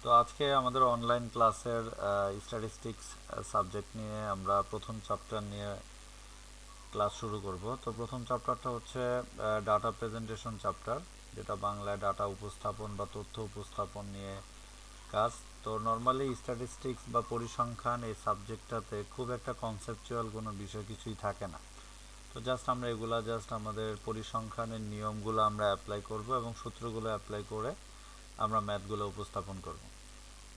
তো আজকে আমাদের অনলাইন ক্লাসের স্ট্যাটিস্টিক্স সাবজেক্ট নিয়ে আমরা প্রথম চ্যাপ্টার নিয়ে ক্লাস শুরু করব। তো প্রথম চ্যাপ্টারটা হচ্ছে ডাটা প্রেজেন্টেশন চ্যাপ্টার, যেটা বাংলায় ডাটা উপস্থাপন বা তথ্য উপস্থাপন নিয়ে কাজ। তো নর্মালি স্ট্যাটিস্টিক্স বা পরিসংখ্যান এই সাবজেক্টটাতে খুব একটা কনসেপচুয়াল কোনো বিষয় কিছুই থাকে না। তো জাস্ট আমরা এগুলা আমাদের পরিসংখ্যানের নিয়মগুলো আমরা অ্যাপ্লাই করব এবং সূত্রগুলো অ্যাপ্লাই করে আমরা ম্যাথগুলো উপস্থাপন করব।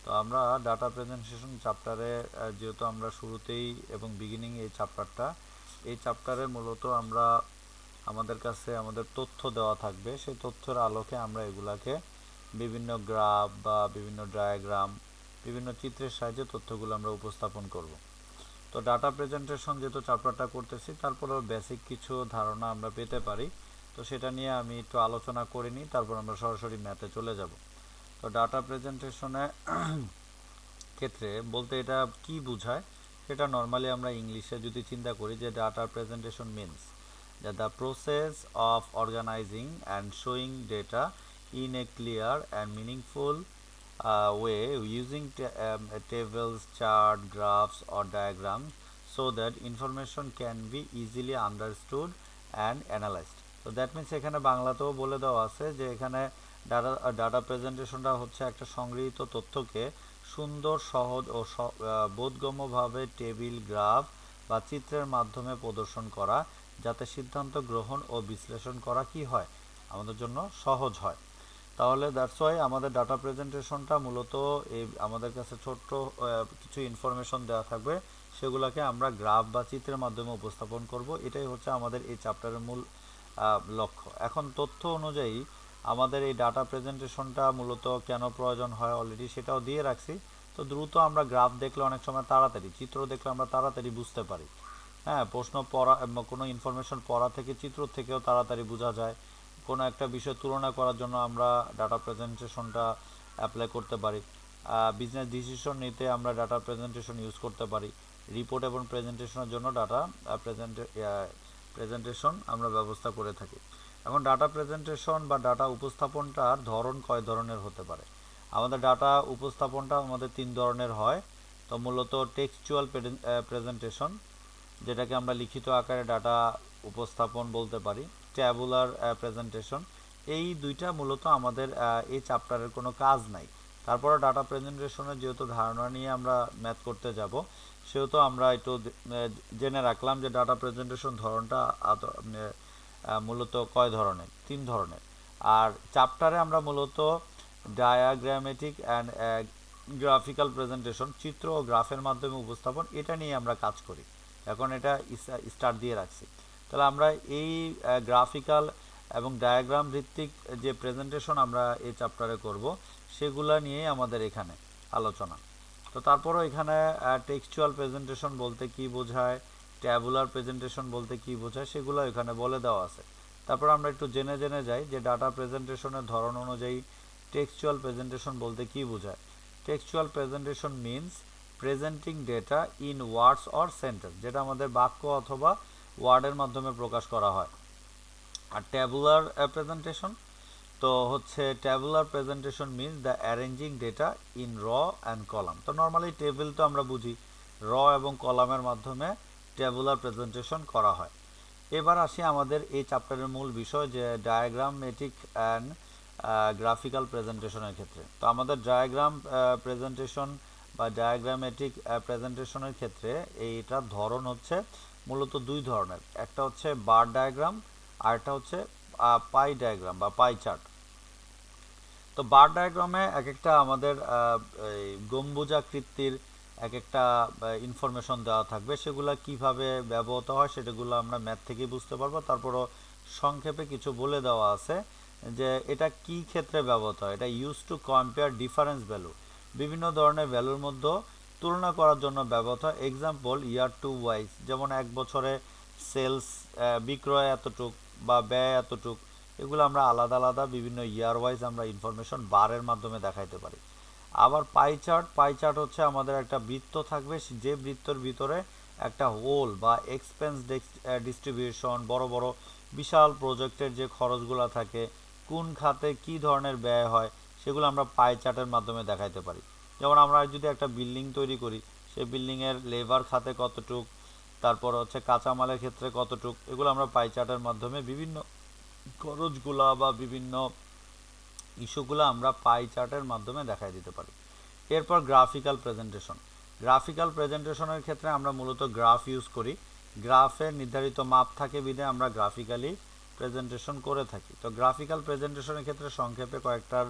তো আমরা ডাটা প্রেজেন্টেশন চ্যাপ্টারে যেহেতু আমরা শুরুতেই এবং বিগিনিং এই চ্যাপ্টারে মূলত আমরা আমাদের কাছে আমাদের তথ্য দেওয়া থাকবে, সেই তথ্যের আলোকে আমরা এগুলাকে বিভিন্ন গ্রাফ বা বিভিন্ন ডায়াগ্রাম, বিভিন্ন চিত্রের সাহায্যে তথ্যগুলো আমরা উপস্থাপন করব। তো ডাটা প্রেজেন্টেশন যেহেতু চ্যাপ্টারটা করতেছি, তারপরেও বেসিক কিছু ধারণা আমরা পেতে পারি। তো সেটা নিয়ে আমি একটু আলোচনা করে নিই, তারপর আমরা সরাসরি ম্যাথে চলে যাব। তো ডাটা প্রেজেন্টেশনে ক্ষেত্রে বলতে এটা কি বোঝায়, সেটা নর্মালি আমরা ইংলিশে যদি চিন্তা করি যে data presentation means the process of organising and showing data in a clear and meaningful way using tables, chart, graphs or diagrams so that information can be easily understood and analyzed. তো that means এখানে বাংলাতেও বলে দেওয়া আছে যে এখানে data প্রেজেন্টেশনটা হচ্ছে একটা সংগৃহীত তথ্যকে সুন্দর, সহজ ও বোধগম্যভাবে টেবিল, গ্রাফ বা চিত্রের মাধ্যমে প্রদর্শন করা, যাতে সিদ্ধান্ত গ্রহণ ও বিশ্লেষণ করা কি হয়, আমাদের জন্য সহজ হয়। তাহলে দ্যাটস ওয়াই আমাদের ডাটা প্রেজেন্টেশনটা মূলত এই আমাদের কাছে ছোট্ট কিছু ইনফরমেশন দেওয়া থাকবে, সেগুলোকে আমরা গ্রাফ বা চিত্রের মাধ্যমে উপস্থাপন করব। এটাই হচ্ছে আমাদের এই চ্যাপ্টারের মূল লক্ষ্য। এখন তথ্য অনুযায়ী আমাদের এই ডাটা প্রেজেন্টেশনটা মূলত কেন প্রয়োজন হয় অলরেডি সেটাও দিয়ে রাখছি। তো দ্রুত আমরা গ্রাফ দেখলে অনেক সময় তাড়াতাড়ি, চিত্র দেখলে আমরা তাড়াতাড়ি বুঝতে পারি। হ্যাঁ, প্রশ্ন পড়া, কোনো ইনফরমেশন পড়া থেকে, চিত্র থেকেও তাড়াতাড়ি বোঝা যায়। কোনো একটা বিষয় তুলনা করার জন্য আমরা ডাটা প্রেজেন্টেশনটা অ্যাপ্লাই করতে পারি। বিজনেস ডিসিশন নিতে আমরা ডাটা প্রেজেন্টেশন ইউজ করতে পারি। রিপোর্ট এবং প্রেজেন্টেশনের জন্য ডাটা প্রেজেন্টেশন আমরা ব্যবস্থা করে থাকি। এখন ডাটা প্রেজেন্টেশন বা ডাটা উপস্থাপনটার ধরন কয় ধরনের হতে পারে? আমাদের ডাটা উপস্থাপনটা আমাদের তিন ধরনের হয়। তো মূলত টেক্সচুয়াল প্রেজেন্টেশন, যেটাকে আমরা লিখিত আকারে ডাটা উপস্থাপন বলতে পারি, ট্যাবুলার প্রেজেন্টেশন। এই দুইটা মূলত আমাদের এই চ্যাপ্টারের কোনো কাজ নাই। তারপরে ডাটা প্রেজেন্টেশনের যেহেতু ধারণা নিয়ে আমরা ম্যাথ করতে যাব, সেহেতু আমরা একটু জেনে রাখলাম যে ডাটা প্রেজেন্টেশন ধরনটা মূলত কয় ধরনের? তিন ধরনের। আর চ্যাপ্টারে আমরা মূলত ডায়াগ্রামেটিক অ্যান্ড গ্রাফিক্যাল প্রেজেন্টেশন, চিত্র ও গ্রাফের মাধ্যমে উপস্থাপন, এটা নিয়ে আমরা কাজ করি। এখন এটা স্টার্ট দিয়ে রাখছি। তাহলে আমরা এই গ্রাফিক্যাল এবং ডায়াগ্রাম ভিত্তিক যে প্রেজেন্টেশন আমরা এই চ্যাপ্টারে করব, সেগুলা নিয়েই আমাদের এখানে আলোচনা। তো তারপরও এখানে টেক্সচুয়াল প্রেজেন্টেশন বলতে কি বোঝায়, ট্যাবুলার প্রেজেন্টেশন বলতে কি বোঝায়, সেগুলো এখানে বলে দেওয়া আছে। তারপর আমরা একটু জেনে জেনে যাই যে ডাটা প্রেজেন্টেশনের ধরন অনুযায়ী টেক্সচুয়াল প্রেজেন্টেশন বলতে কি বোঝায়। Textual presentation means presenting data in words or sentence, যেটা আমাদের বাক্য অথবা ওয়ার্ডের মাধ্যমে প্রকাশ করা হয়। আর ট্যাবুলার প্রেজেন্টেশন তো হচ্ছে tabular presentation means the arranging data in র অ্যান্ড কলাম। তো নর্মালি টেবিল তো আমরা বুঝি, র এবং কলামের মাধ্যমে ট্যাবুলার প্রেজেন্টেশন করা হয়। এবার আসি আমাদের এই চ্যাপ্টারের মূল বিষয়, যে ডায়াগ্রামেটিক অ্যান্ড গ্রাফিক্যাল প্রেজেন্টেশনের ক্ষেত্রে। তো আমাদের ডায়াগ্রাম প্রেজেন্টেশন বা ডায়াগ্রামেটিক প্রেজেন্টেশনের ক্ষেত্রে এইটার ধরন হচ্ছে মূলত দুই ধরনের। একটা হচ্ছে বার ডায়াগ্রাম, আর একটা হচ্ছে পাই ডায়াগ্রাম বা পাই চার্ট। তো বার ডায়াগ্রামে এক একটা আমাদের এই গম্বুজাকৃতির এক একটা ইনফরমেশন দেওয়া থাকবে, সেগুলো কিভাবে ব্যবহৃত হয় সেটাগুলো আমরা ম্যাথ থেকেই বুঝতে পারবো। তারপরও সংক্ষেপে কিছু বলে দেওয়া আছে যে এটা কি ক্ষেত্রে ব্যবহৃত হয়। এটা use to compare difference value, বিভিন্ন ধরনের ভ্যালুর মধ্যে তুলনা করার জন্য ব্যবহৃত হয়। এক্সাম্পল ইয়ার টু ওয়াইজ, যেমন এক বছরে সেলস, বিক্রয় এতটুক বা ব্যয় এতটুক, এগুলো আমরা আলাদা আলাদা বিভিন্ন ইয়ার ওয়াইজ আমরা ইনফরমেশন বারের মাধ্যমে দেখাইতে পারি। আবার পাই চার্ট হচ্ছে আমাদের একটা বৃত্ত থাকবে, যে বৃত্তর ভিতরে একটা হোল বা এক্সপেন্স ডিস্ট্রিবিউশন, বড় বড় বিশাল প্রজেক্টের যে খরচগুলো থাকে, কোন খাতে কি ধরনের ব্যয় হয়, সেগুলো আমরা পাই চার্টের মাধ্যমে দেখাইতে পারি। যেমন আমরা যদি একটা বিল্ডিং তৈরি করি, সেই বিল্ডিংয়ের লেবার খাতে কতটুক, তারপর হচ্ছে কাঁচামালের ক্ষেত্রে কতটুক, এগুলো আমরা পাই চার্টের মাধ্যমে বিভিন্ন খরচগুলা বা বিভিন্ন ইস্যুগুলো আমরা পাই চার্টের মাধ্যমে দেখাই দিতে পারি। এরপর গ্রাফিক্যাল প্রেজেন্টেশন। গ্রাফিক্যাল প্রেজেন্টেশনের ক্ষেত্রে আমরা মূলত গ্রাফ ইউজ করি। গ্রাফের নির্ধারিত মাপ থাকে বিধে আমরা গ্রাফিক্যালি প্রেজেন্টেশন করে থাকি। তো গ্রাফিক্যাল প্রেজেন্টেশনের ক্ষেত্রে সংক্ষেপে কয়েকটার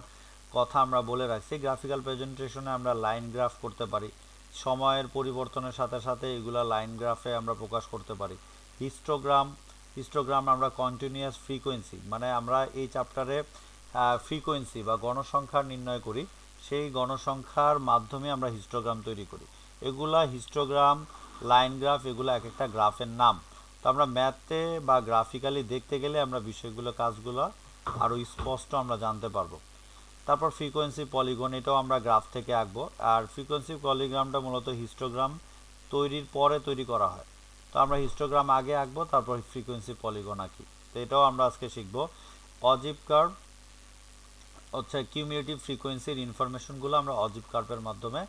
কথা আমরা বলে রাখছি। গ্রাফিক্যাল প্রেজেন্টেশনে আমরা লাইন গ্রাফ করতে পারি, সময়ের পরিবর্তনের সাথে সাথে এগুলা লাইন গ্রাফে আমরা প্রকাশ করতে পারি। হিস্টোগ্রাম আমরা কন্টিনিউয়াস ফ্রিকোয়েন্সি, মানে আমরা এই চ্যাপ্টারে ফ্রিকোয়েন্সি বা গণসংখ্যা নির্ণয় করি, সেই গণসংখ্যার মাধ্যমে আমরা হিস্টোগ্রাম তৈরি করি। এগুলা হিস্টোগ্রাম, লাইন গ্রাফ, এগুলো এক একটা গ্রাফের নাম। তো আমরা ম্যাথে বা গ্রাফিক্যালি দেখতে গেলে আমরা বিষয়গুলো, কাজগুলো আরও স্পষ্ট আমরা জানতে পারবো। তারপর ফ্রিকোয়েন্সি পলিগন, এটাও আমরা গ্রাফ থেকে আঁকবো। আর ফ্রিকোয়েন্সি পলিগ্রামটা মূলত হিস্টোগ্রাম তৈরির পরে তৈরি করা হয়। তো আমরা হিস্টোগ্রাম আগে আঁকবো, তারপর ফ্রিকোয়েন্সি পলিগন আঁকি। তো এটাও আমরা আজকে শিখবো। অজিব কার্ভ হচ্ছে কিউমিউলেটিভ ফ্রিকোয়েন্সির ইনফরমেশনগুলো আমরা অজিব কার্ভের মাধ্যমে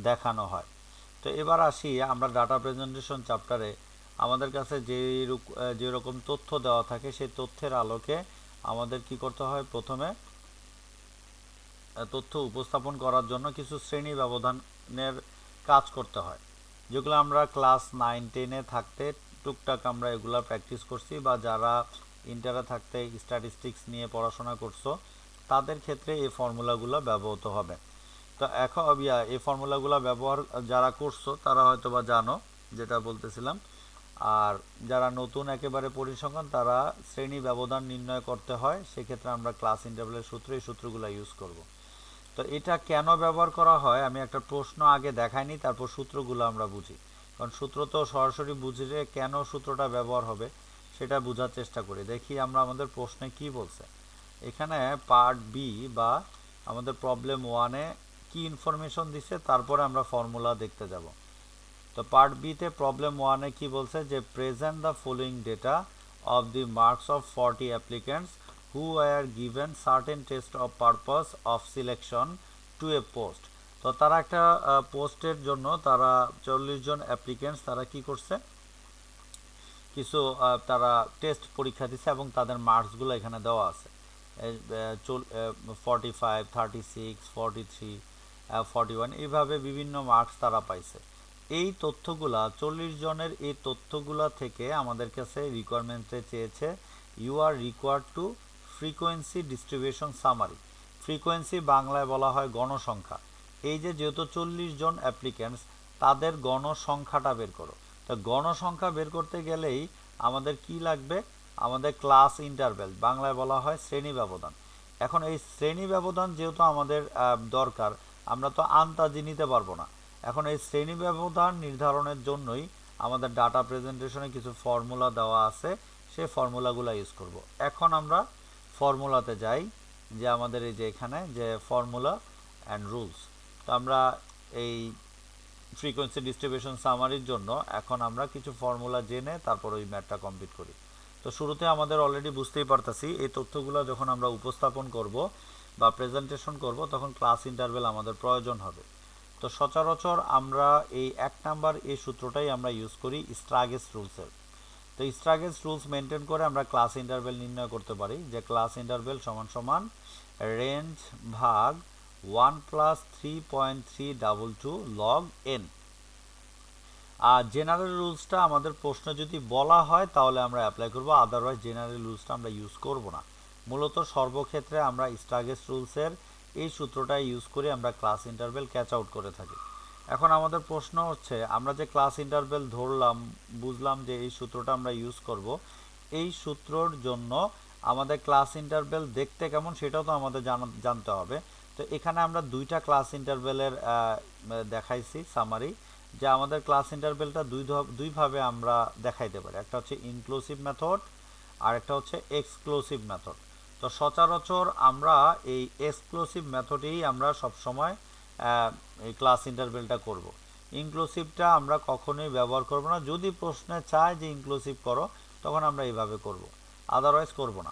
দেখানো হয়। তো এবার আসি আমরা ডাটা প্রেজেন্টেশন চ্যাপ্টারে আমাদের কাছে যেরকম তথ্য দেওয়া থাকে সেই তথ্যের আলোকে আমাদের কি করতে হয়, প্রথমে তথ্য উপস্থাপন করার জন্য কিছু শ্রেণী ব্যবধানের কাজ করতে হয়, যেগুলো আমরা ক্লাস 9-10-এ থাকতে টুকটাক আমরা এগুলো প্র্যাকটিস করছি, বা যারা ইন্টারে থাকতে স্ট্যাটিস্টিক্স নিয়ে পড়াশোনা করছো তাদের ক্ষেত্রে এই ফর্মুলাগুলো ব্যবহৃত হবে। তো এখন এই ফর্মুলাগুলো ব্যবহার যারা করছো তারা হয়তো বা জানো, যেটা বলতেছিলাম। আর যারা নতুন একেবারে পরিসংখ্যান, তারা শ্রেণী ব্যবধান নির্ণয় করতে হয়, সেক্ষেত্রে আমরা ক্লাস ইন্টারভ্যালের সূত্র, এই সূত্রগুলো ইউজ করব। তো এটা কেন ব্যবহার করা হয় আমি একটা প্রশ্ন আগে দেখাইনি, তারপর সূত্রগুলো আমরা বুঝি। কারণ সূত্র তো সরাসরি বুঝলে কেন সূত্রটা ব্যবহার হবে সেটা বোঝার চেষ্টা করি। দেখি আমরা আমাদের প্রশ্নে কি বলছে। এখানে পার্ট বি বা আমাদের প্রবলেম 1-এ কি ইনফরমেশন দিছে, তারপরে আমরা ফর্মুলা দেখতে যাব। তো পার্ট বিতে প্রবলেম 1-এ কি বলছে, যে present the following data of the marks of 40 applicants who were given certain test of purpose of selection to a post। তো তারা একটা পোস্টের জন্য তারা 40 জন অ্যাপ্লিক্যান্টস তারা কি করছে, কিছু তারা টেস্ট পরীক্ষা দিচ্ছে এবং তাদের মার্কসগুলো এখানে দেওয়া আছে। 45, 36, 43, 41, এইভাবে বিভিন্ন মার্কস তারা পাইছে। এই তথ্যগুলা 40 জনের এই তথ্যগুলা থেকে আমাদের কাছে রিকোয়ারমেন্টে চেয়েছে you are required to frequency distribution summary. Frequency বাংলায় বলা হয় গণসংখ্যা। এই যে যেহেতু 40 জন অ্যাপ্লিক্যান্টস, তাদের গণসংখ্যাটা বের করো। তো গণসংখ্যা বের করতে গেলেই আমাদের কি লাগবে, আমাদের ক্লাস ইন্টারভ্যাল, বাংলায় বলা হয় শ্রেণী ব্যবধান। এখন এই শ্রেণী ব্যবধান যেহেতু আমাদের দরকার, আমরা তো আন্তাজি নিতে পারবো না। এখন এই শ্রেণী ব্যবধান নির্ধারণের জন্যই আমাদের ডাটা প্রেজেন্টেশনে কিছু ফর্মুলা দেওয়া আছে, সেই ফর্মুলাগুলো ইউজ করব। এখন আমরা ফর্মুলাতে যাই, যে আমাদের এই যে এখানে যে ফর্মুলা অ্যান্ড রুলস। তো আমরা এই ফ্রিকোয়েন্সি ডিস্ট্রিবিউশন সামারির জন্য এখন আমরা কিছু ফর্মুলা জেনে তারপর ওই ম্যাথটা কমপ্লিট করি। তো শুরুতে আমাদের অলরেডি বুঝতেই পারতেছি, এই তথ্যগুলো যখন আমরা উপস্থাপন করব বা প্রেজেন্টেশন করব তখন ক্লাস ইন্টারভ্যাল আমাদের প্রয়োজন হবে। তো সচরাচর আমরা এই 1 নাম্বার এই সূত্রটাই আমরা ইউজ করি স্ট্রাগেস রুলসের। তো স্ট্রাগেস রুলস মেনটেন করে আমরা ক্লাস ইন্টারভ্যাল নির্ণয় করতে পারি, যে ক্লাস ইন্টারভ্যাল সমান সমান রেঞ্জ ভাগ 1 + 3.322 log n। আর জেনারেল রুলসটা আমাদের প্রশ্ন যদি বলা হয় তাহলে আমরা অ্যাপ্লাই করব, আদারওয়াইজ জেনারেল রুলসটা আমরা ইউজ করব না। মূলত সর্বক্ষেত্রে আমরা স্ট্রাগেস রুলসের এই সূত্রটা ইউজ করে আমরা ক্লাস ইন্টারভ্যাল ক্যাচ আউট করে থাকি। এখন আমাদের প্রশ্ন হচ্ছে, আমরা যে ক্লাস ইন্টারভ্যাল ধরলাম, বুঝলাম যে এই সূত্রটা আমরা ইউজ করব, এই সূত্রর জন্য আমাদের ক্লাস ইন্টারভ্যাল দেখতে কেমন সেটাও তো আমাদের জানতে হবে। তো এখানে আমরা দুইটা ক্লাস ইন্টারভ্যালের দেখাইছি সামারি, যে আমাদের ক্লাস ইন্টারভ্যালটা দুইভাবে আমরা দেখাইতে পারি। একটা হচ্ছে ইনক্লুসিভ মেথড আর একটা হচ্ছে এক্সক্লুসিভ মেথড। তো সচরাচর আমরা এই এক্সক্লুসিভ মেথডেই আমরা সবসময় এই ক্লাস ইন্টারভ্যালটা করব। ইনক্লুসিভটা আমরা কখনোই ব্যবহার করব না। যদি প্রশ্নে চায় যে ইনক্লুসিভ করো, তখন আমরা এইভাবে করব, আদারওয়াইজ করব না।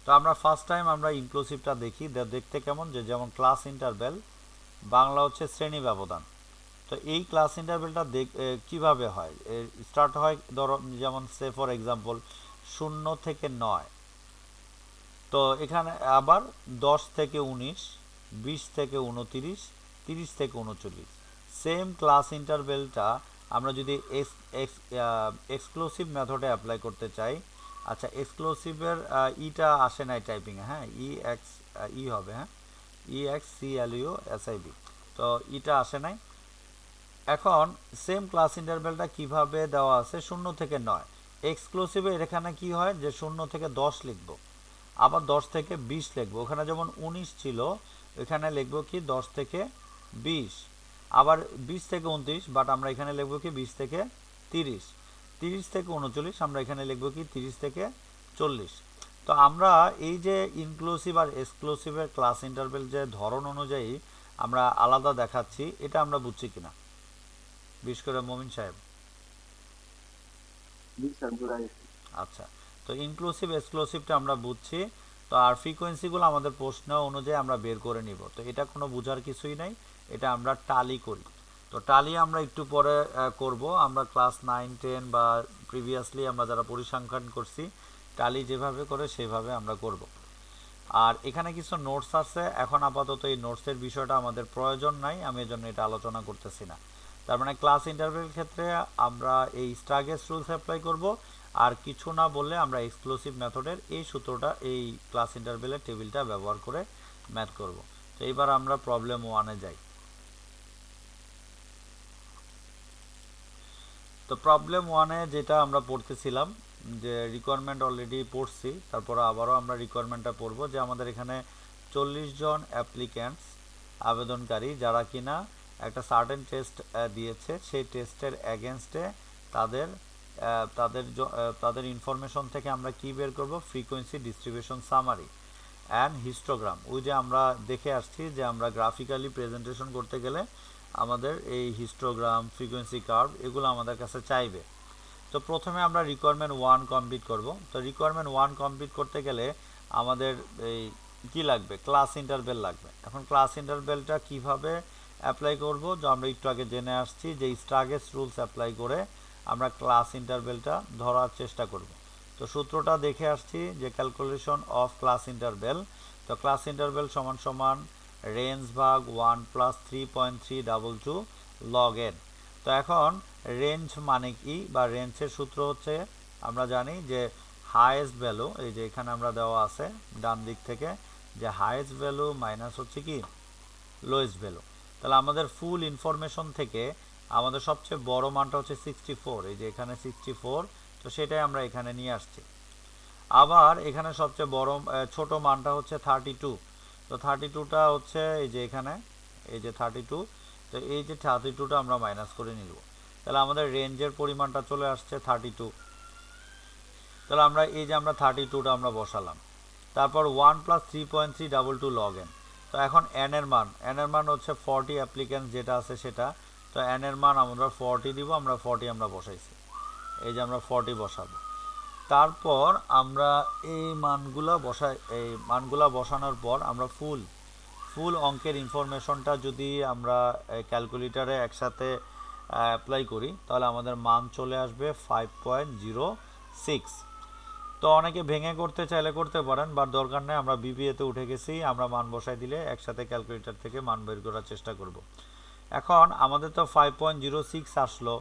তো আমরা ফার্স্ট টাইম আমরা ইনক্লুসিভটা দেখি, দেখতে কেমন, যে যেমন ক্লাস ইন্টারভ্যাল, বাংলা হচ্ছে শ্রেণী ব্যবধান। তো এই ক্লাস ইন্টারভ্যালটা কিভাবে হয়, স্টার্ট হয় ধরো যেমন সে ফর এক্সাম্পল 0 থেকে 9, তো এখানে আবার 10 থেকে 19, 20 থেকে 29, 30 থেকে 39। সেম ক্লাস ইন্টারভ্যালটা আমরা যদি এক্সক্লুসিভ মেথডে অ্যাপ্লাই করতে চাই, আচ্ছা এক্সক্লুসিভের ইটা আসে নাই টাইপিংয়ে, হ্যাঁ ই হবে, হ্যাঁ EXCLUSIV, তো ইটা আসে নাই। এখন সেম ক্লাস ইন্টারভ্যালটা কিভাবে দেওয়া আছে 0 থেকে 9, এক্সক্লুসিভে এখানে কি হয় যে 0 থেকে 10 লিখব, আবার 10 থেকে 20 লিখব, ওখানে যেমন 19 ছিল এখানে লিখব কি 10 থেকে 20, আবার 20 থেকে 29, বাট আমরা এখানে লিখব কি 20 থেকে 30, 30 থেকে 39 আমরা এখানে লিখব কি 30 থেকে 40। তো আমরা এই যে ইনক্লুসিভ আর এক্সক্লুসিভের ক্লাস ইন্টারভ্যাল যে ধরন অনুযায়ী আমরা আলাদা দেখাচ্ছি, এটা আমরা বুঝছি কিনা, বিশেষ করে মমিন সাহেব? আচ্ছা, তো ইনক্লুসিভ এক্সক্লুসিভটা আমরা বুঝছি। তো আর ফ্রিকোয়েন্সিগুলো আমাদের প্রশ্ন অনুযায়ী আমরা বের করে নিব, তো এটা কোনো বোঝার কিছুই নাই, এটা আমরা টালি করি। তো টালি আমরা একটু পরে করব, আমরা ক্লাস 9, 10 বা প্রিভিয়াসলি আমরা যারা পরিসংখ্যান করছি টালি যেভাবে করে সেভাবে আমরা করব। আর এখানে কিছু নোটস আছে, এখন আপাতত এই নোটসের বিষয়টা আমাদের প্রয়োজন নাই, আমি এজন্য এটা আলোচনা করতেছি না। তার মানে ক্লাস ইন্টারভ্যাল ক্ষেত্রে আমরা এই স্টাগেস রুলস অ্যাপ্লাই করব, আর কিছু না বললে আমরা এক্সক্লুসিভ মেথডের এই সূত্রটা এই ক্লাস ইন্টারভ্যালের টেবিলটা ব্যবহার করে ম্যাথ করব। তো এইবার আমরা প্রবলেম 1-এ যাই। তো প্রবলেম 1-এ যেটা আমরা পড়তেছিলাম, যে রিকোয়ারমেন্ট অলরেডি পড়ছি, তারপর আবারও আমরা রিকোয়ারমেন্টটা পড়ব, যে আমাদের এখানে 40 জন অ্যাপ্লিক্যান্টস আবেদনকারী যারা কিনা একটা সার্টেন টেস্ট দিয়েছে, সেই টেস্টের এগেনস্টে তাদের তাদের ইনফরমেশন থেকে আমরা কি বের করব, frequency distribution summary and histogram. ওই যে আমরা দেখে আসছি যে আমরা গ্রাফিক্যালি প্রেজেন্টেশন করতে গেলে আমাদের এই হিস্টোগ্রাম, ফ্রিকোয়েন্সি কার্ভ এগুলো আমাদের কাছে চাইবে। তো প্রথমে আমরা রিকোয়ারমেন্ট 1 কমপ্লিট করব। তো রিকোয়ারমেন্ট 1 কমপ্লিট করতে গেলে আমাদের এই কি লাগবে, ক্লাস ইন্টারভ্যাল লাগবে। এখন ক্লাস ইন্টারভ্যালটা কিভাবে অ্যাপ্লাই করব, যে আমরা একটু আগে জেনে আসছি যে স্টাগেস রুলস অ্যাপ্লাই করে আমরা ক্লাস ইন্টারভ্যালটা ধরার চেষ্টা করব। তো সূত্রটা দেখে আসছি যে ক্যালকুলেশন অফ ক্লাস ইন্টারভ্যাল, তো ক্লাস ইন্টারভ্যাল সমান সমান রেঞ্জ ভাগ 1 প্লাস 3.322 লগ এন। তো এখন রেঞ্জ মানে কি, বা রেঞ্জের সূত্র হচ্ছে আমরা জানি যে হাইয়েস্ট ভ্যালু, এই যে এখানে আমরা দেওয়া আছে ডান দিক থেকে, যে হাইয়েস্ট ভ্যালু মাইনাস হচ্ছে কি লোয়েস্ট ভ্যালু। তাহলে আমাদের ফুল ইনফরমেশন থেকে আমাদের সবচেয়ে বড় মানটা হচ্ছে 64, এই যে এখানে 64, তো সেটাই আমরা এখানে নিয়ে আসছি। আবার এখানে সবচেয়ে বড় ছোট মানটা হচ্ছে 32, তো 32টা হচ্ছে এই যে এখানে, এই যে 32, তো এই যে 32টা আমরা মাইনাস করে নিব, তাহলে আমাদের রেঞ্জের পরিমাণটা চলে আসছে 32। তাহলে আমরা এই যে আমরা 32টা আমরা বসালাম, তারপর 1 প্লাস 3.322 লগ এন। তো এখন এন এর মান হচ্ছে 40 অ্যাপ্লিক্যান্ট যেটা আছে সেটা, তো এন এর মান আমরা 40 দিব, আমরা 40 আমরা বসাইছি, এই যে আমরা 40 বসাবো। তারপর আমরা এই মানগুলা বসানোর পর আমরা ফুল অঙ্কের ইনফরমেশনটা যদি আমরা ক্যালকুলেটারে একসাথে অ্যাপ্লাই করি, তাহলে আমাদের মান চলে আসবে 5.06। তো অনেকে ভেঙে করতে চাইলে করতে পারেন, বাট দরকার নেই, আমরা বিবিএতে উঠে গেছি, আমরা মান বসাই দিলে একসাথে ক্যালকুলেটর থেকে মান বের করার চেষ্টা করব। এখন আমাদের তো 5.06 আসলো,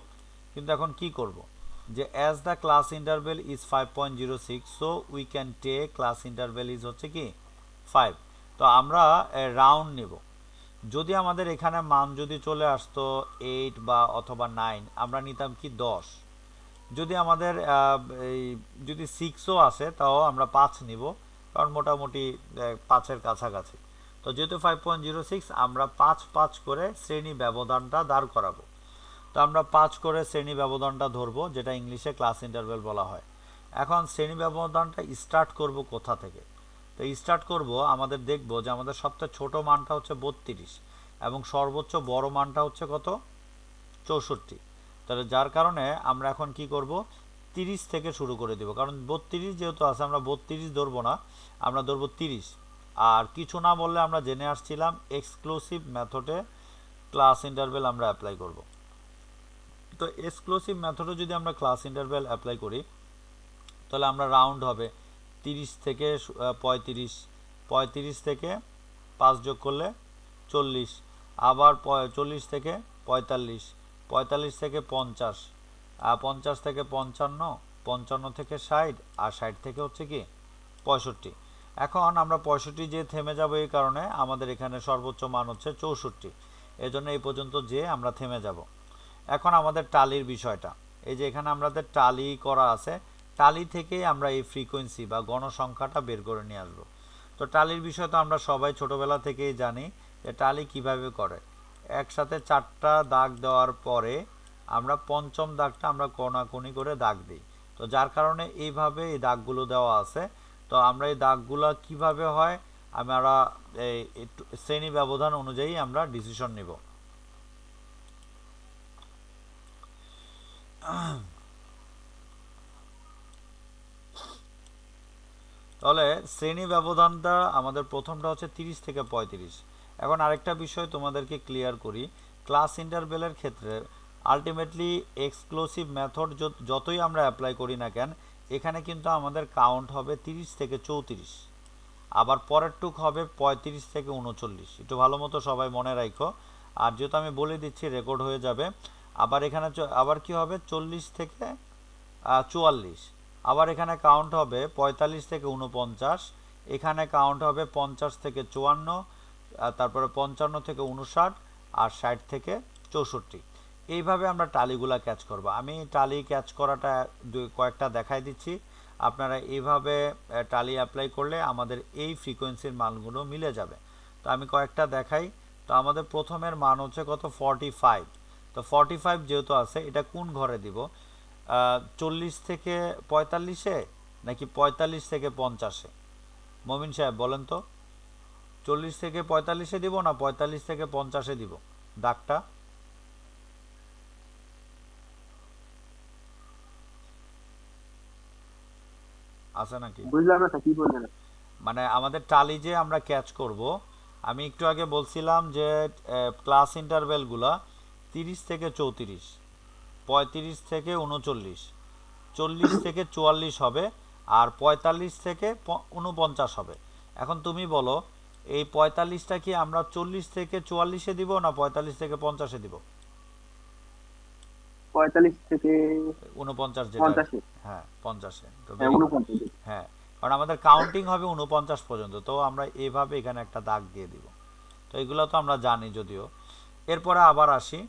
কিন্তু এখন কি করব, যে as the class interval is 5.06, so we can take class interval is হচ্ছে কি 5। তো আমরা রাউন্ড নিব, যদি আমাদের এখানে মান যদি চলে আসতো 8 বা অথবা 9, আমরা নিতাম কি 10। যদি আমাদের এই যদি 6ও আসে তাও আমরা 5 নিব, কারণ মোটামুটি 5-এর কাছাকাছি। তো যেহেতু 5.06, আমরা 5 করে শ্রেণী ব্যবধানটা দাঁড় করাবো। তো আমরা 5 করে শ্রেণী ব্যবধানটা ধরবো, যেটা ইংলিশে ক্লাস ইন্টারভেল বলা হয়। এখন শ্রেণী ব্যবধানটা স্টার্ট করব কোথা থেকে, তো স্টার্ট করব আমাদের দেখব যে আমাদের সবচেয়ে ছোট মানটা হচ্ছে 32 এবং সর্বোচ্চ বড় মানটা হচ্ছে কত, 64। তাহলে যার কারণে আমরা এখন কি করব, 30 থেকে শুরু করে দিব, কারণ 32 যেহেতু আছে আমরা 32 ধরবো না, আমরা ধরবো 30। আর কিছু না বললে আমরা জেনে আসছিলাম এক্সক্লুসিভ মেথডে ক্লাস ইন্টারভেল আমরা অ্যাপ্লাই করব। তো এক্সক্লুসিভ মেথডে যদি আমরা ক্লাস ইন্টারভেল অ্যাপ্লাই করি তাহলে আমরা রাউন্ড হবে 30 থেকে 35, 35 থেকে 5 যোগ করলে 40, আবার 40 থেকে 45, 45 থেকে 50, 50 থেকে 55, 55 থেকে 60, আর 60 থেকে হচ্ছে কি 65। এখন আমরা 65 যে থেমে যাব, এই কারণে আমাদের এখানে সর্বোচ্চ মান হচ্ছে 64, এজন্য এই পর্যন্ত যে আমরা থেমে যাব। এখন আমাদের টালির বিষয়টা, এই যে এখানে আমাদের টালি করা আছে, টালি থেকে আমরা এই ফ্রিকোয়েন্সি বা গণসংখ্যাটা বের করে নিয়ে আসবো। তো টালির বিষয় তো আমরা সবাই ছোটোবেলা থেকেই জানি যে টালি কিভাবে করে। একসাথে 4টা দাগ দেওয়ার পরে আমরা পঞ্চম দাগটা আমরা কোনাকুনি করে দাগ দিই। তো যার কারণে এইভাবে এই দাগগুলো দেওয়া আছে। তো আমরা এই দাগগুলো কিভাবে হয় আমরা এই শ্রেণী ব্যবধান অনুযায়ী আমরা ডিসিশন নিব। তাহলে শ্রেণী ব্যবধানটা আমাদের প্রথমটা হচ্ছে 30 থেকে 35। এখন আরেকটা বিষয় তোমাদেরকে ক্লিয়ার করি, ক্লাস ইন্টারভেলের ক্ষেত্রে আলটিমেটলি এক্সক্লুসিভ মেথড যতই আমরা অ্যাপ্লাই করি না কেন, এখানে কিন্তু আমাদের কাউন্ট হবে 30 থেকে 34, আবার পরের টুক হবে 35 থেকে 39। একটু ভালো মতো সবাই মনে রাখো, আর যেহেতু আমি বলে দিচ্ছি রেকর্ড হয়ে যাবে। আবার এখানে আবার কি হবে 40 থেকে 44, আবার এখানে কাউন্ট হবে 45 থেকে 49, এখানে কাউন্ট হবে 50 থেকে 54, তারপরে 55 থেকে 59, আর 60 থেকে 64। এইভাবে আমরা টালিগুলা ক্যাচ করব। আমি টালি ক্যাচ করাটা কয়েকটা দেখাই দিচ্ছি, আপনারা এইভাবে টালি অ্যাপ্লাই করলে আমাদের এই ফ্রিকোয়েন্সির মানগুলো মিলে যাবে। তো আমি কয়েকটা দেখাই। তো আমাদের প্রথমের মান হচ্ছে কত 45। তো 45 যেহেতু আছে, এটা কোন ঘরে দিব, 40 থেকে 45-এ নাকি 45 থেকে 50-এ? মমিন সাহেব বলেন তো, 40 থেকে 45-এ দিব না 45 থেকে 50-এ দিব দাগটা? আছে নাকি? বুঝলাম না কি বললেন। মানে আমাদের টালি যে আমরা ক্যাচ করব, আমি একটু আগে বলছিলাম যে ক্লাস ইন্টারভেলগুলা 30 থেকে 34, 35 থেকে 39, 40 থেকে 44 হবে, আর 45 থেকে 49 হবে। এখন তুমি বলো এই 45টা কি আমরা 40 থেকে 44-এ দিব না 45 থেকে 50-এ দিব? 45 থেকে 49 যেটা, 50-এ। হ্যাঁ 50-এ। তো হ্যাঁ, 49। হ্যাঁ, কারণ আমাদের কাউন্টিং হবে 49 পর্যন্ত, তো আমরা এইভাবে এখানে একটা দাগ দিয়ে দিব। তো এগুলো তো আমরা জানি যদিও। এরপরে আবার আসি,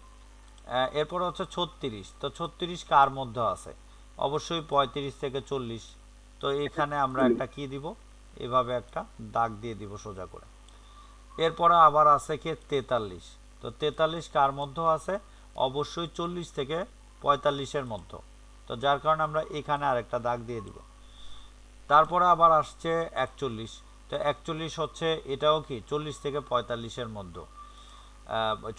এরপরে হচ্ছে 36। তো 36 কার মধ্যে আছে? অবশ্যই 35 থেকে 40। তো এখানে আমরা একটা কি দিব, এভাবে একটা দাগ দিয়ে দিব সোজা করে। এরপরে আবার আছে কি 43। তো 43 কার মধ্যে আছে? অবশ্যই 40 থেকে 45-এর মধ্যে। তো যার কারণে আমরা এখানে আরেকটা দাগ দিয়ে দিব। তারপরে আবার আসছে 41। তো 41 হচ্ছে এটাও কি 40 থেকে 45-এর মধ্যে,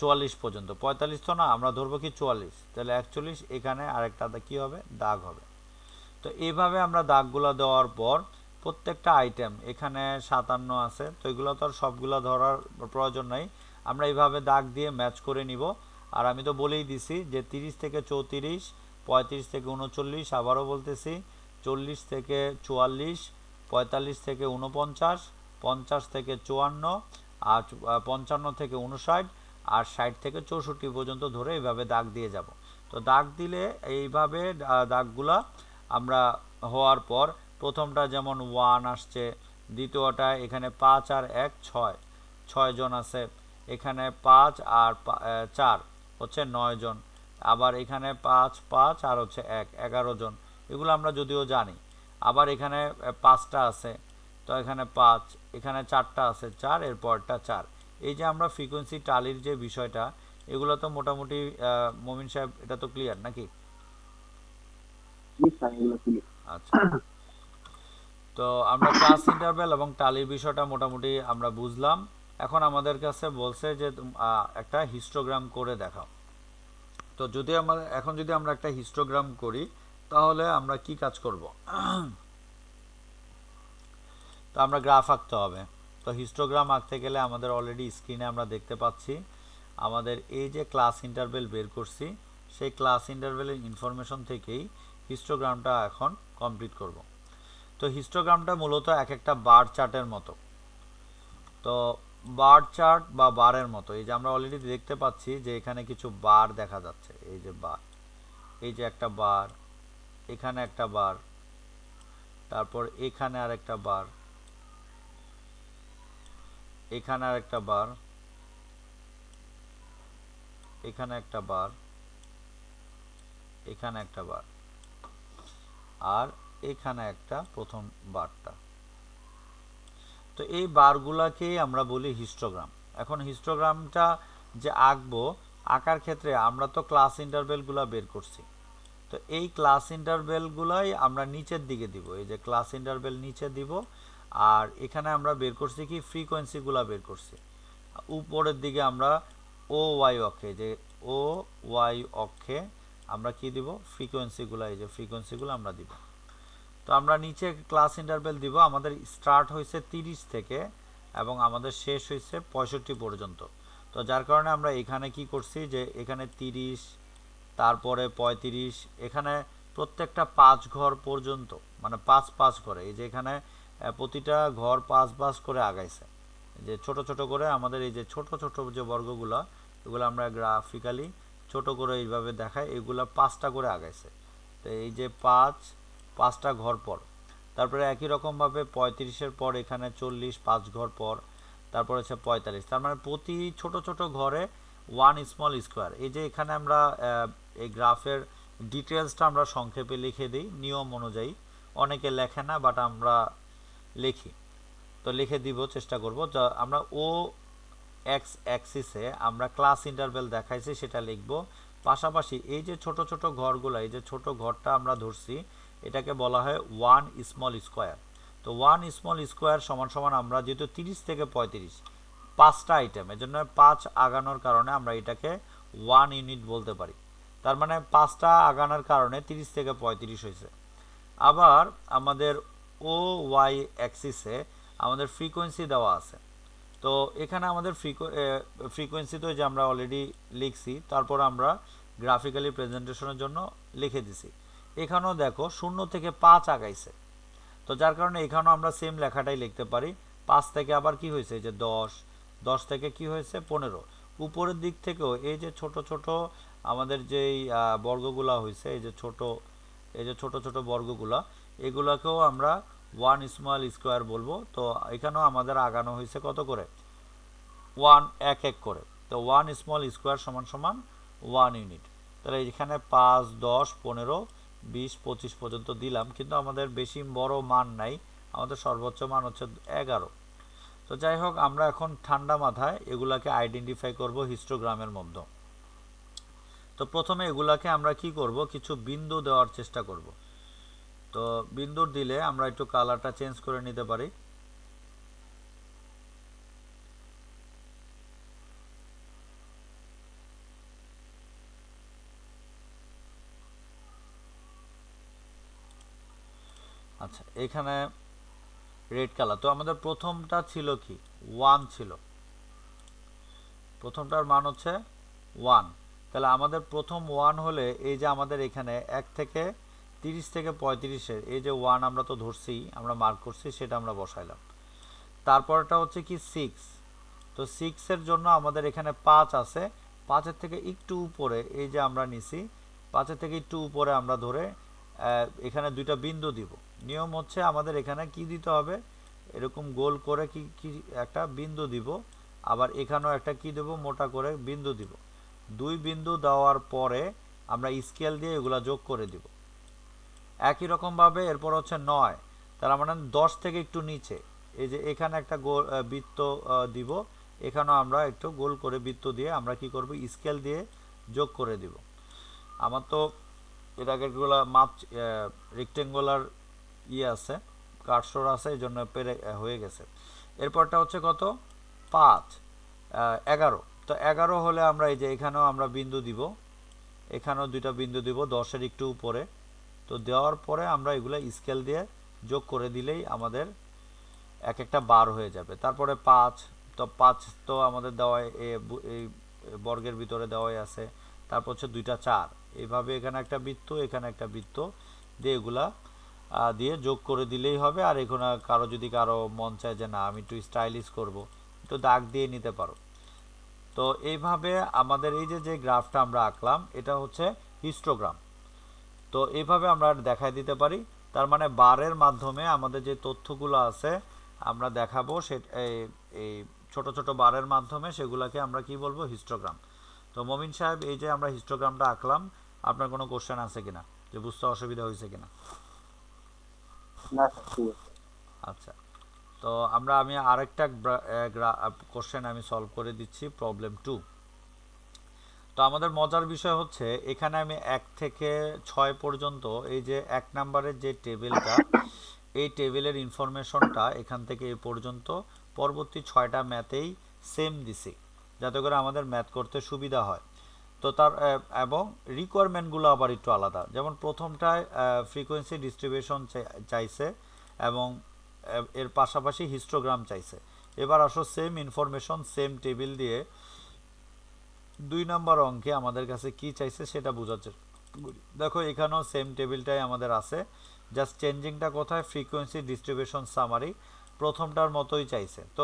44 পর্যন্ত। 45 তো না, আমরা ধরবো কি 44, তাহলে 41 এখানে আরেকটা কি হবে, দাগ হবে। তো এইভাবে আমরা দাগগুলো দেওয়ার পর প্রত্যেকটা আইটেম এখানে 57 আছে, তো এগুলো তো আর সবগুলো ধরার প্রয়োজন নাই, আমরা এইভাবে দাগ দিয়ে ম্যাচ করে নিব। আর আমি তো বলেই দিছি যে 30 থেকে 34, 35 থেকে 39, আবারও বলতেছি 40 থেকে 44, 45 থেকে 49, 50 থেকে 54, আর 55 থেকে 59, আর 60 থেকে 64 পর্যন্ত ধরে এইভাবে দাগ দিয়ে যাব। তো দাগ দিলে এইভাবে দাগগুলা আমরা হওয়ার পর প্রথমটা যেমন 1 আসছে, দ্বিতীয়টা এখানে 5 আর 1 6, 6 জন আছে, এখানে 5 আর 4 হচ্ছে 9 জন, আবার এখানে 5 5 আর হচ্ছে 1 11 জন, এগুলো আমরা যদিও জানি। আবার এখানে 5টা আছে, তো এখানে 5, এখানে 4টা আছে 4, এরপরটা 4। এই যে আমরা ফ্রিকোয়েন্সি টালির যে বিষয়টা, এগুলো তো মোটামুটি মমিন সাহেব এটা তো ক্লিয়ার নাকি? আচ্ছা, তো আমরা ক্লাস ইন্টারভেল এবং টালির বিষয়টা মোটামুটি আমরা বুঝলাম। এখন আমাদের কাছে বলছে যে একটা হিস্টোগ্রাম করে দেখাও। তো যদি আমরা এখন যদি আমরা একটা হিস্টোগ্রাম করি তাহলে আমরা কি কাজ করব? তো আমরা গ্রাফ আঁকতে হবে। তো হিস্টোগ্রাম আঁকতে গেলে আমাদের অলরেডি স্ক্রিনে আমরা দেখতে পাচ্ছি আমাদের এই যে ক্লাস ইন্টারভেল বের করছি, সেই ক্লাস ইন্টারভেলের ইনফরমেশন থেকেই হিস্টোগ্রামটা এখন কমপ্লিট করব। তো হিস্টোগ্রামটা মূলত এক একটা বার চার্টের মতো। তো বার চার্ট বা বারের মতো, এই যে আমরা অলরেডি দেখতে পাচ্ছি যে এখানে কিছু বার দেখা যাচ্ছে। এই যে বার, এই যে একটা বার, এখানে একটা বার, তারপর এখানে আর একটা বার, এখানে আর একটা বার, এখানে একটা বার, এখানে একটা বার, আর এখানে একটা প্রথম বারটা। তো এই বারগুলাকেই আমরা বলি হিস্টোগ্রাম। এখন হিস্টোগ্রামটা যে আঁকবো, আঁকার ক্ষেত্রে আমরা তো ক্লাস ইন্টারভেলগুলো বের করছি। তো এই ক্লাস ইন্টারভেলগুলাই আমরা নিচের দিকে দিব, এই যে ক্লাস ইন্টারভেল নিচে দিব। আর এখানে আমরা বের করছি কি ফ্রিকোয়েন্সিগুলো বের করছি। উপরের দিকে আমরা ও ওয়াই অক্ষে, যে ও ওয়াই অক্ষে আমরা কি দিব, ফ্রিকোয়েন্সিগুলো, এই যে ফ্রিকোয়েন্সিগুলো আমরা দিব। তো আমরা নিচে ক্লাস ইন্টারভেল দিব। আমাদের স্টার্ট হয়েছে 30 থেকে এবং আমাদের শেষ হয়েছে 65 পর্যন্ত। তো যার কারণে আমরা এখানে কি করছি, যে এখানে 30, তারপরে 35, এখানে প্রত্যেকটা 5 ঘর পর্যন্ত, মানে 5 ঘরে, এই যে এখানে প্রতিটা ঘর 5 করে আগাইছে। যে ছোট ছোট করে আমাদের এই যে ছোট ছোট যে বর্গগুলো, এগুলো আমরা গ্রাফিক্যালি ছোট করে এইভাবে দেখাই, এগুলো 5টা করে আগাইছে। তো এই যে 5টা ঘর পর, তারপরে একই রকমভাবে 35-এর পর এখানে 40, 5 ঘর পর, তারপর হচ্ছে 45। তার মানে প্রতি ছোট ছোট ঘরে 1 স্মল স্কোয়ার। এই যে এখানে আমরা এই গ্রাফের ডিটেলসটা আমরা সংক্ষেপে লিখে দিই নিয়ম অনুযায়ী। অনেকে লেখে না, বাট আমরা লিখি। তো লিখে দিব, চেষ্টা করব। যা আমরা ও এক্স অ্যাক্সিসে আমরা ক্লাস ইন্টারভেল দেখাইছি সেটা লিখব। পাশাপাশি এই যে ছোট ছোট ঘরগুলো, এই যে ছোট ঘরটা আমরা ধরছি, এটাকে বলা হয় 1 স্মল স্কোয়ার। তো 1 স্মল স্কোয়ার সমান সমান, আমরা যেহেতু 30 থেকে 35, 5টা আইটেম, এর জন্য 5 আগানোর কারণে আমরা এটাকে 1 ইউনিট বলতে পারি। তার মানে 5টা আগানোর কারণে 30 থেকে 35 হয়েছে। আবার আমাদের ও ওয়াই অ্যাক্সিসে আমাদের ফ্রিকোয়েন্সি দেওয়া আছে। তো এখানে আমাদের ফ্রিকোয়েন্সি তো যে আমরা অলরেডি লিখছি, তারপর আমরা গ্রাফিক্যালি প্রেজেন্টেশনের জন্য লিখে দিছি। এখানেও দেখো 0 থেকে 5 আগাইছে। তো যার কারণে এখানেও আমরা সেম লেখাটাই লিখতে পারি। 5 থেকে আবার কি হয়েছে, যে 10, 10 থেকে কি হয়েছে 15। উপরের দিক থেকেও এই যে ছোট ছোট আমাদের যেই বর্গগুলা হয়েছে, এই যে ছোট ছোট বর্গগুলা, এগুলাকেও আমরা 1 স্মল স্কোয়ার বলবো। তো এখানেও আমাদের আগানো হয়েছে কত করে, 1 এক করে। তো 1 স্মল স্কোয়ার সমান সমান 1 ইউনিট। তাহলে এখানে 5, 10, 15, 20, 25 পর্যন্ত দিলাম, কিন্তু আমাদের বেশি বড় মান নাই, আমাদের সর্বোচ্চ মান হচ্ছে 11। তো যাই হোক, আমরা এখন ঠান্ডা মাথায় এগুলাকে আইডেন্টিফাই করব হিস্টোগ্রামের মধ্যে। তো প্রথমে এগুলাকে আমরা কি করব, কিছু বিন্দু দেওয়ার চেষ্টা করব। তো বিন্দু দিলে আমরা একটু কালারটা চেঞ্জ করে নিতে পারি। আচ্ছা, এখানে রেড কালার। তো আমাদের প্রথমটা ছিল কি, 1 ছিল, প্রথমটার মান হচ্ছে 1। তাহলে আমাদের প্রথম 1 হলে, এই যে আমাদের এখানে 1 থেকে 30 থেকে 35-এর এই যে 1 আমরা তো ধরছি, আমরা মার্ক করছি, সেটা আমরা বসাইলাম। তারপরটা হচ্ছে কি 6। তো 6-এর জন্য আমাদের এখানে 5 আছে, 5-এর থেকে একটু উপরে এই যে আমরা নিছি, 5-এর থেকে একটু উপরে আমরা ধরে এখানে দুইটা বিন্দু দিব। নিয়ম হচ্ছে আমাদের এখানে কি দিতে হবে, এরকম গোল করে কি কি একটা বিন্দু দিব, আবার এখানেও একটা কি দেব, মোটা করে বিন্দু দিব। 2 বিন্দু দেওয়ার পরে আমরা স্কেল দিয়ে এগুলা যোগ করে দিব। একই রকমভাবে এরপর হচ্ছে 9, তার মানে 10 থেকে একটু নিচে, এই যে এখানে একটা গোল বৃত্ত দিব, এখানেও আমরা একটু গোল করে বৃত্ত দিয়ে আমরা কি করব, স্কেল দিয়ে যোগ করে দিব। আমার তো এর আগেরগুলো মাপ রেক্টেঙ্গুলার আছে, কার্সর আছে, এই জন্য পেরে হয়ে গেছে। এরপরটা হচ্ছে কত, 5, 11। তো 11 হলে আমরা এই যে এখানেও আমরা বিন্দু দিব, এখানেও দুইটা বিন্দু দিব 10-এর একটু উপরে, তো দেওয়ার পরে আমরা এগুলো স্কেল দিয়ে যোগ করে দিলেই আমাদের এক একটা বার হয়ে যাবে। তারপরে 5, তো 5 তো আমাদের দেওয়ায় এই বর্গের ভিতরে দেওয়াই আছে। তারপর হচ্ছে দুইটা 4, এইভাবে এখানে একটা বৃত্ত, এখানে একটা বৃত্ত দিয়ে এগুলা দিয়ে যোগ করে দিলেই হবে। আর এখানে কারো মন চায় যে না আমি একটু স্টাইলিশ করব, একটু দাগ দিয়ে নিতে পারো। তো এইভাবে আমাদের এই যে গ্রাফটা আমরা আঁকলাম এটা হচ্ছে হিস্টোগ্রাম। তো এইভাবে আমরা দেখাই দিতে পারি। তার মানে বারের মাধ্যমে আমাদের যে তথ্যগুলো আছে আমরা দেখাবো, সে এই ছোট ছোট বারের মাধ্যমে সেগুলোকে আমরা কি বলবো, হিস্টোগ্রাম। তো মমিন সাহেব, এই যে আমরা হিস্টোগ্রামটা আঁকলাম, আপনার কোনো কোশ্চেন আছে কিনা, যে বুঝতে অসুবিধা হয়েছে কিনা? না স্যার, ঠিক আছে। আচ্ছা, তো আমি আরেকটা কোশ্চেন আমি সলভ করে দিচ্ছি, প্রবলেম 2। তো আমাদের মজার বিষয় হচ্ছে এখানে আমি 1 থেকে 6 পর্যন্ত এই যে 1 নাম্বারের যে টেবিলটা, এই টেবিলের ইনফরমেশনটা এখান থেকে এই পর্যন্ত পরবর্তী 6টা ম্যাথেই সেম দিছি, যাতে করে আমাদের ম্যাথ করতে সুবিধা হয়। তো এবং রিকোয়ারমেন্টগুলো আবার একটু আলাদা। যেমন প্রথমটায় ফ্রিকোয়েন্সি ডিস্ট্রিবিউশন চাইছে এবং এর পাশাপাশি হিস্টোগ্রাম চাইছে। এবার আসো সেম ইনফরমেশন সেম টেবিল দিয়ে 2 নম্বর অঙ্কে আমাদের কাছে কি চাইছে সেটা বোঝার চেষ্টা করি। দেখো এখানেও সেম টেবিলটাই আমাদের আছে, জাস্ট চেঞ্জিংটা কোথায়, ফ্রিকোয়েন্সি ডিস্ট্রিবিউশন সামারি প্রথমটার মতোই চাইছে। তো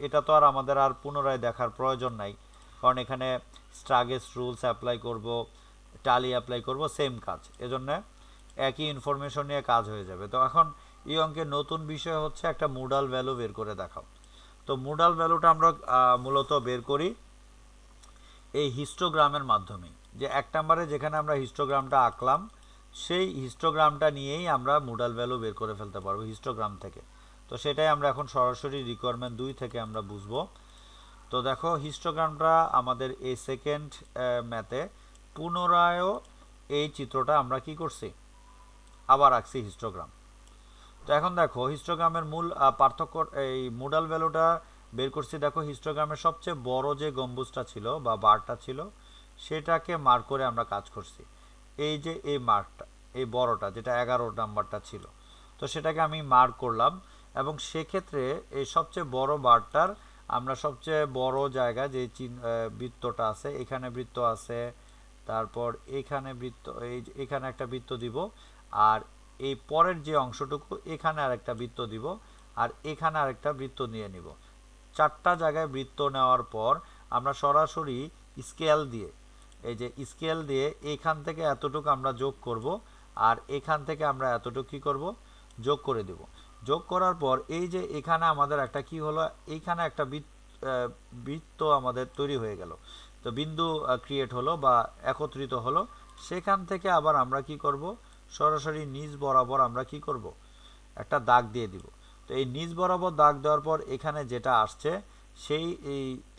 এটা তো আর আমাদের আর পুনরায় দেখার প্রয়োজন নাই, কারণ এখানে স্ট্রাগেস রুলস অ্যাপ্লাই করব, টালি অ্যাপ্লাই করব, সেম কাজ, এজন্য একই ইনফরমেশন নিয়ে কাজ হয়ে যাবে। তো এখন এই অঙ্কের নতুন বিষয় হচ্ছে একটা মোডাল ভ্যালু বের করে দেখাও। তো মোডাল ভ্যালুটা আমরা মূলত বের করি এই হিস্টোগ্রামের মাধ্যমে। যে 1 নম্বরে যেখানে আমরা হিস্টোগ্রামটা আঁকলাম, সেই হিস্টোগ্রামটা নিয়েই আমরা মোডাল ভ্যালু বের করে ফেলতে পারবো হিস্টোগ্রাম থেকে। তো সেটাই আমরা এখন সরাসরি রিকোয়ারমেন্ট 2 থেকে আমরা বুঝবো। তো দেখো হিস্টোগ্রামটা আমাদের এই সেকেন্ড ম্যাথে পুনরায়ও এই চিত্রটা আমরা কি করছি, আবার আঁকছি হিস্টোগ্রাম। তো এখন দেখো হিস্টোগ্রামের মূল পার্থক্য, এই মোডাল ভ্যালুটা বের করছি। দেখো হিস্টোগ্রামের সবচেয়ে বড় যে গম্বুজটা ছিল বা বারটা ছিল, সেটাকে মার্ক করে আমরা কাজ করছি। এই যে এই মার্কটা, এই বড়টা যেটা 11 নাম্বারটা ছিল, তো সেটাকে আমি মার্ক করলাম। এবং সেক্ষেত্রে এই সবচেয়ে বড় বারটার আমরা সবচেয়ে বড় জায়গা যে বৃত্তটা আছে, এখানে বৃত্ত আছে, তারপর এখানে বৃত্ত, এখানে একটা বৃত্ত দিব, আর এই পরের যে অংশটুকু এখানে আরেকটা বৃত্ত দিব, আর এখানে আরেকটা বৃত্ত নিয়ে নিব। 4টা জায়গায় বৃত্ত নেওয়ার পর আমরা সরাসরি স্কেল দিয়ে, এই যে স্কেল দিয়ে এখান থেকে এতটুকু আমরা যোগ করব, আর এখান থেকে আমরা এতটুকু কি করব, যোগ করে দেব। যোগ করার পর এই যে এখানে আমাদের একটা কি হলো, এইখানে একটা বৃত্ত আমাদের তৈরি হয়ে গেল। তো বিন্দু ক্রিয়েট হলো বা একত্রিত হলো। সেখান থেকে আবার আমরা কি করব, সরাসরি নিচ বরাবর আমরা কি করব, একটা দাগ দিয়ে দিব। তো এই নিচ বরাবর দাগ দেওয়ার পর এখানে যেটা আসছে সেই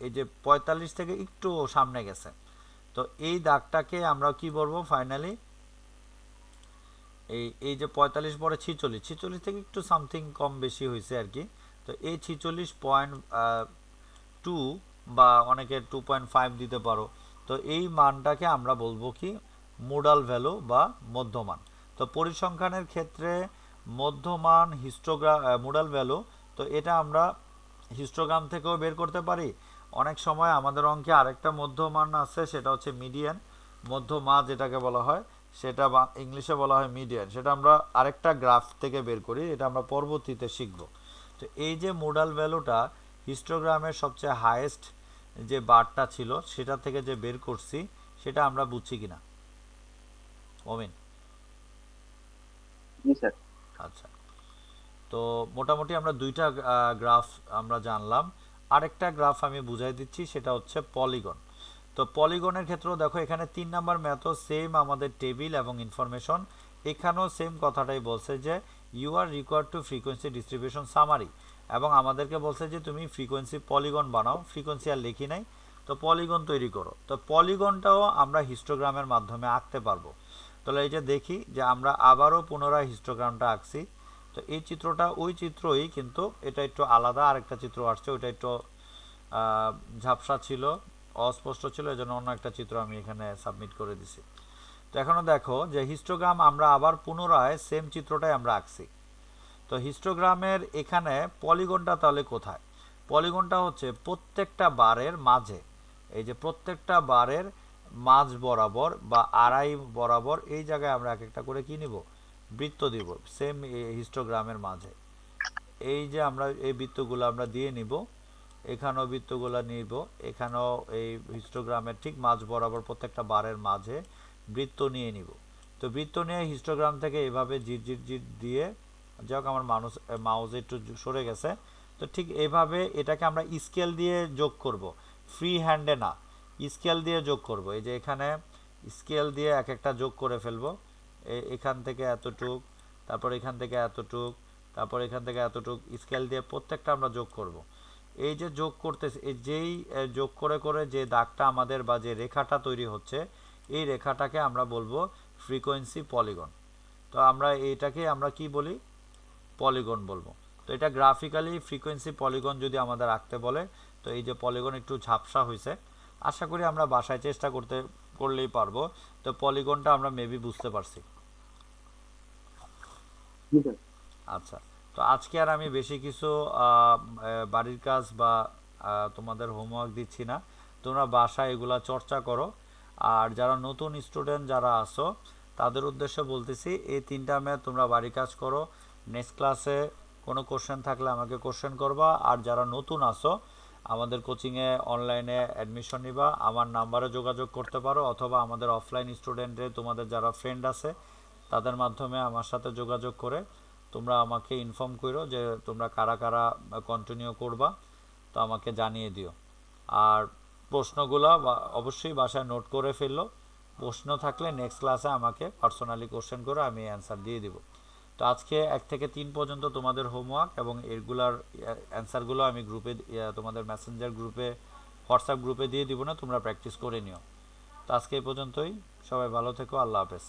এই যে 45 থেকে একটু সামনে গেছে, তো এই দাগটাকে আমরা কি বলবো ফাইনালি, এই যে 45 পরে 46, 46 থেকে একটু সামথিং কম বেশি হয়েছে আর কি। তো এই 46.2 বা অনেকে 2.5 দিতে পারো। তো এই মানটাকে আমরা বলবো কি, মোডাল ভ্যালু বা মধ্যমান। তো পরিসংখ্যানের ক্ষেত্রে মধ্যমান মোডাল ভ্যালু, তো এটা আমরা হিস্টোগ্রাম থেকেও বের করতে পারি। অনেক সময় আমাদের অঙ্কে আরেকটা মধ্যমান আছে, সেটা হচ্ছে মিডিয়ান, মধ্যমা যেটাকে বলা হয়, সেটা ইংলিশে বলা হয় মিডিয়ান। সেটা আমরা আরেকটা গ্রাফ থেকে বের করি, এটা আমরা পরবর্তীতে শিখব। তো এই যে মোডাল ভ্যালুটা হিস্টোগ্রামের সবচেয়ে হাইয়েস্ট যে বারটা ছিল সেটা থেকে যে বের করছি, সেটা আমরা বুঝছি কিনা মমিন? জি স্যার। আচ্ছা, তো মোটামুটি আমরা 2টা গ্রাফ আমরা জানলাম। আরেকটা গ্রাফ আমি বুঝাই দিচ্ছি, সেটা হচ্ছে পলিগন। তো পলিগনের ক্ষেত্রেও দেখো এখানে 3 নাম্বার ম্যাথও সেম, আমাদের টেবিল এবং ইনফরমেশন। এখানেও সেম কথাটাই বলছে যে you are required to frequency distribution summary, এবং আমাদেরকে বলছে যে তুমি ফ্রিকোয়েন্সি পলিগন বানাও, ফ্রিকোয়েন্সি আর লিখি নাই, তো পলিগন তৈরি করো। তো পলিগনটাও আমরা হিস্টোগ্রামের মাধ্যমে আঁকতে পারবো। তাহলে এই যে দেখি যে আমরা আবারও পুনরায় হিস্টোগ্রামটা আঁকছি। তো এই চিত্রটা ওই চিত্রই, কিন্তু এটা একটু আলাদা, আরেকটা চিত্র আসছে, ওইটা একটু ঝাপসা ছিল, অস্পষ্ট ছিল, এজন্য অন্য একটা চিত্র আমি এখানে সাবমিট করে দিছি। তো এখনও দেখো যে হিস্টোগ্রাম আমরা আবার পুনরায় সেম চিত্রটাই আমরা আঁকছি। তো হিস্টোগ্রামের এখানে পলিগনটা তাহলে কোথায়? পলিগনটা হচ্ছে প্রত্যেকটা বারের মাঝে, এই যে প্রত্যেকটা বারের মাঝ বরাবর বা আড়াই বরাবর এই জায়গায় আমরা এক একটা করে কি নিব, বৃত্ত দিব সেম হিস্টোগ্রামের মাঝে। এই যে আমরা এই বৃত্তগুলো আমরা দিয়ে নিব, এখানেও বৃত্তগুলো নিব, এখানেও এই হিস্টোগ্রামের ঠিক মাঝ বরাবর প্রত্যেকটা বারের মাঝে বৃত্ত নিয়ে নিব। তো বৃত্ত নিয়ে হিস্টোগ্রাম থেকে এভাবে জিট জিট জিট দিয়ে, যাই হোক আমার মাউস একটু সরে গেছে, তো ঠিক এভাবে এটাকে আমরা স্কেল দিয়ে যোগ করব, ফ্রি হ্যান্ডে না, স্কেল দিয়ে যোগ করব। এই যে এখানে স্কেল দিয়ে এক একটা যোগ করে ফেলবো, এখান থেকে এতটুক, তারপর এখান থেকে এতটুক, তারপর এখান থেকে এতটুক, স্কেল দিয়ে প্রত্যেকটা আমরা যোগ করব। এই যে যোগ করতেছে, এই যেই যোগ করে করে যে দাগটা আমাদের বা যে রেখাটা তৈরি হচ্ছে, এই রেখাটাকে আমরা বলবো ফ্রিকোয়েন্সি পলিগন। তো আমরা এইটাকে আমরা কি বলি, পলিগন বলবো। তো এটা গ্রাফিক্যালি ফ্রিকোয়েন্সি পলিগন যদি আমাদের আঁকতে বলে, তো এই যে পলিগন একটু ঝাপসা হয়েছে, আশা করি আমরা বাসায় চেষ্টা করলেই পারবো। তো পলিগনটা আমরা মেবি বুঝতে পারছি। জি স্যার। আচ্ছা, তো আজকে আর আমি বেশি কিছু বাড়ির কাজ বা তোমাদের হোমওয়ার্ক দিচ্ছি না, তোমরা বাসায় এগুলা চর্চা করো। আর যারা নতুন স্টুডেন্ট যারা আসো তাদের উদ্দেশ্যে বলতেছি, এই 3টা ম্যাথ তোমরা বাড়ির কাজ করো। নেক্সট ক্লাসে কোনো কোশ্চেন থাকলে আমাকে কোশ্চেন করবা। আর যারা নতুন আসো, আমাদের কোচিংয়ে অনলাইনে অ্যাডমিশন নিবা, আমার নাম্বারে যোগাযোগ করতে পারো, অথবা আমাদের অফলাইন স্টুডেন্টে তোমাদের যারা ফ্রেন্ড আছে তাদের মাধ্যমে আমার সাথে যোগাযোগ করে তোমরা আমাকে ইনফর্ম করো যে তোমরা কারা কারা কন্টিনিউ করবা, তো আমাকে জানিয়ে দিও। আর প্রশ্নগুলো অবশ্যই বাসায় নোট করে ফেললো। প্রশ্ন থাকলে নেক্সট ক্লাসে আমাকে পার্সোনালি কোশ্চেন করে আমি অ্যান্সার দিয়ে দিব। তো আজকে 1 থেকে 3 পর্যন্ত তোমাদের হোমওয়ার্ক এবং এগুলার অ্যান্সারগুলো আমি গ্রুপে, তোমাদের মেসেঞ্জার গ্রুপে, হোয়াটসঅ্যাপ গ্রুপে দিয়ে দিব না, তোমরা প্র্যাকটিস করে নিও। তো আজকে এই পর্যন্তই, সবাই ভালো থেকো, আল্লাহ হাফেজ।